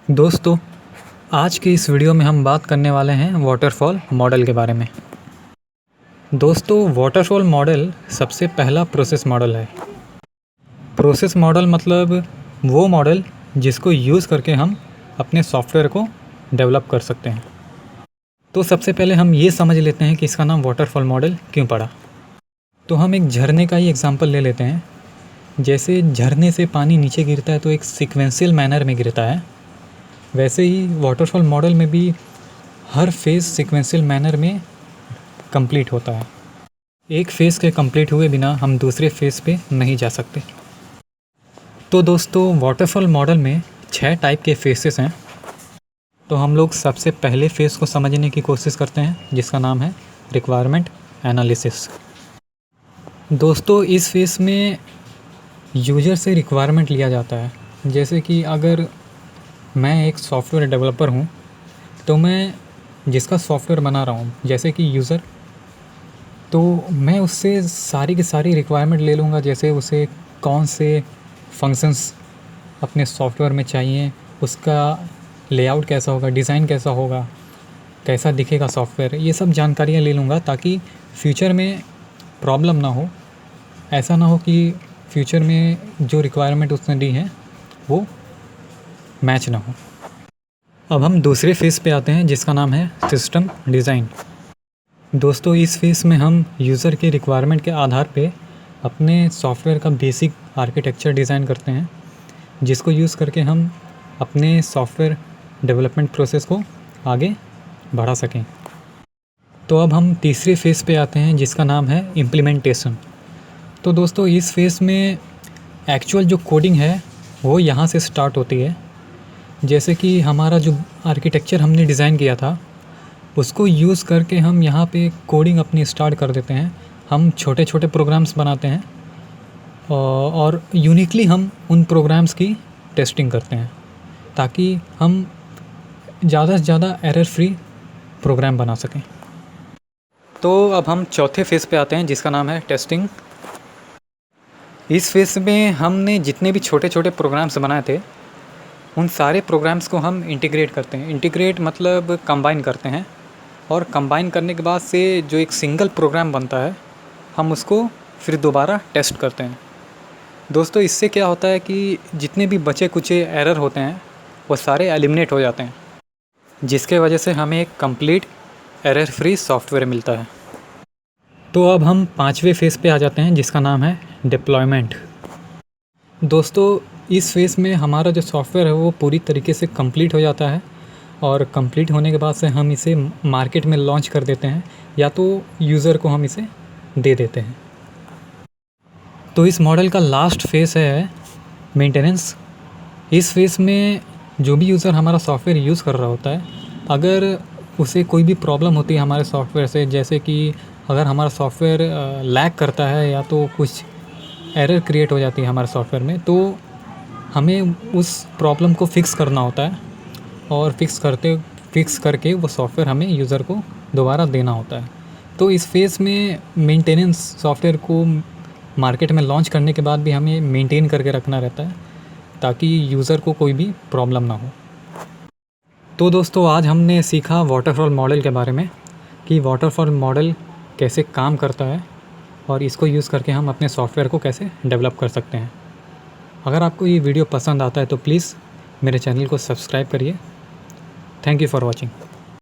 दोस्तों, आज की इस वीडियो में हम बात करने वाले हैं वाटरफॉल मॉडल के बारे में। दोस्तों, वाटरफॉल मॉडल सबसे पहला प्रोसेस मॉडल है। प्रोसेस मॉडल मतलब वो मॉडल जिसको यूज़ करके हम अपने सॉफ्टवेयर को डेवलप कर सकते हैं। तो सबसे पहले हम ये समझ लेते हैं कि इसका नाम वाटरफॉल मॉडल क्यों पड़ा। तो हम एक झरने का ही एग्जांपल ले लेते हैं। जैसे झरने से पानी नीचे गिरता है तो एक सीक्वेंशियल मैनर में गिरता है, वैसे ही वाटरफॉल मॉडल में भी हर फेज़ सीक्वेंशियल मैनर में कंप्लीट होता है। एक फ़ेज़ के कंप्लीट हुए बिना हम दूसरे फ़ेज़ पे नहीं जा सकते। तो दोस्तों, वाटरफॉल मॉडल में 6 टाइप के फेसेस हैं। तो हम लोग सबसे पहले फ़ेज़ को समझने की कोशिश करते हैं, जिसका नाम है रिक्वायरमेंट एनालिसिस। दोस्तों, इस फ़ेज़ में यूज़र से रिक्वायरमेंट लिया जाता है। जैसे कि अगर मैं एक सॉफ्टवेयर डेवलपर हूँ, तो मैं जिसका सॉफ्टवेयर बना रहा हूँ, जैसे कि यूज़र, तो मैं उससे सारी की सारी रिक्वायरमेंट ले लूँगा। जैसे उसे कौन से फंक्शंस अपने सॉफ्टवेयर में चाहिए, उसका लेआउट कैसा होगा, डिज़ाइन कैसा होगा, कैसा दिखेगा सॉफ्टवेयर, ये सब जानकारियाँ ले लूँगा ताकि फ्यूचर में प्रॉब्लम ना हो। ऐसा ना हो कि फ्यूचर में जो रिक्वायरमेंट उसने दी है वो मैच ना हो। अब हम दूसरे फ़ेज़ पे आते हैं, जिसका नाम है सिस्टम डिज़ाइन। दोस्तों, इस फ़ेज़ में हम यूज़र के रिक्वायरमेंट के आधार पे अपने सॉफ्टवेयर का बेसिक आर्किटेक्चर डिज़ाइन करते हैं, जिसको यूज़ करके हम अपने सॉफ्टवेयर डेवलपमेंट प्रोसेस को आगे बढ़ा सकें। तो अब हम तीसरे फ़ेज़ पे आते हैं, जिसका नाम है इम्प्लीमेंटेशन। तो दोस्तों, इस फ़ेज़ में एक्चुअल जो कोडिंग है वो यहाँ से स्टार्ट होती है। जैसे कि हमारा जो आर्किटेक्चर हमने डिज़ाइन किया था, उसको यूज़ करके हम यहाँ पे कोडिंग अपनी स्टार्ट कर देते हैं। हम छोटे छोटे प्रोग्राम्स बनाते हैं और यूनिकली हम उन प्रोग्राम्स की टेस्टिंग करते हैं, ताकि हम ज़्यादा से ज़्यादा एरर फ्री प्रोग्राम बना सकें। तो अब हम चौथे फ़ेज़ पे आते हैं, जिसका नाम है टेस्टिंग। इस फ़ेज़ में हमने जितने भी छोटे छोटे प्रोग्राम्स बनाए थे, उन सारे प्रोग्राम्स को हम इंटीग्रेट करते हैं। इंटीग्रेट मतलब कंबाइन करते हैं, और कंबाइन करने के बाद से जो एक सिंगल प्रोग्राम बनता है, हम उसको फिर दोबारा टेस्ट करते हैं। दोस्तों, इससे क्या होता है कि जितने भी बचे कुचे एरर होते हैं वो सारे एलिमिनेट हो जाते हैं, जिसके वजह से हमें एक कंप्लीट एरर फ्री सॉफ्टवेयर मिलता है। तो अब हम पाँचवें फ़ेज़ पे आ जाते हैं, जिसका नाम है डिप्लॉयमेंट। दोस्तों, इस फ़ेज़ में हमारा जो सॉफ्टवेयर है वो पूरी तरीके से कंप्लीट हो जाता है, और कंप्लीट होने के बाद से हम इसे मार्केट में लॉन्च कर देते हैं, या तो यूज़र को हम इसे दे देते हैं। तो इस मॉडल का लास्ट फ़ेज़ है मेंटेनेंस। इस फ़ेज़ में जो भी यूज़र हमारा सॉफ्टवेयर यूज़ कर रहा होता है, अगर उसे कोई भी प्रॉब्लम होती है हमारे सॉफ्टवेयर से, जैसे कि अगर हमारा सॉफ्टवेयर लैग करता है या तो कुछ एरर क्रिएट हो जाती है हमारे सॉफ्टवेयर में, तो हमें उस प्रॉब्लम को फ़िक्स करना होता है, और फ़िक्स करके वो सॉफ्टवेयर हमें यूज़र को दोबारा देना होता है। तो इस फ़ेज़ में मेंटेनेंस, सॉफ्टवेयर को मार्केट में लॉन्च करने के बाद भी हमें मेंटेन करके रखना रहता है, ताकि यूज़र को कोई भी प्रॉब्लम ना हो। तो दोस्तों, आज हमने सीखा वाटरफॉल मॉडल के बारे में, कि वाटरफॉल मॉडल कैसे काम करता है, और इसको यूज़ करके हम अपने सॉफ्टवेयर को कैसे डेवलप कर सकते हैं। अगर आपको ये वीडियो पसंद आता है तो प्लीज़ मेरे चैनल को सब्सक्राइब करिए। Thank you for watching.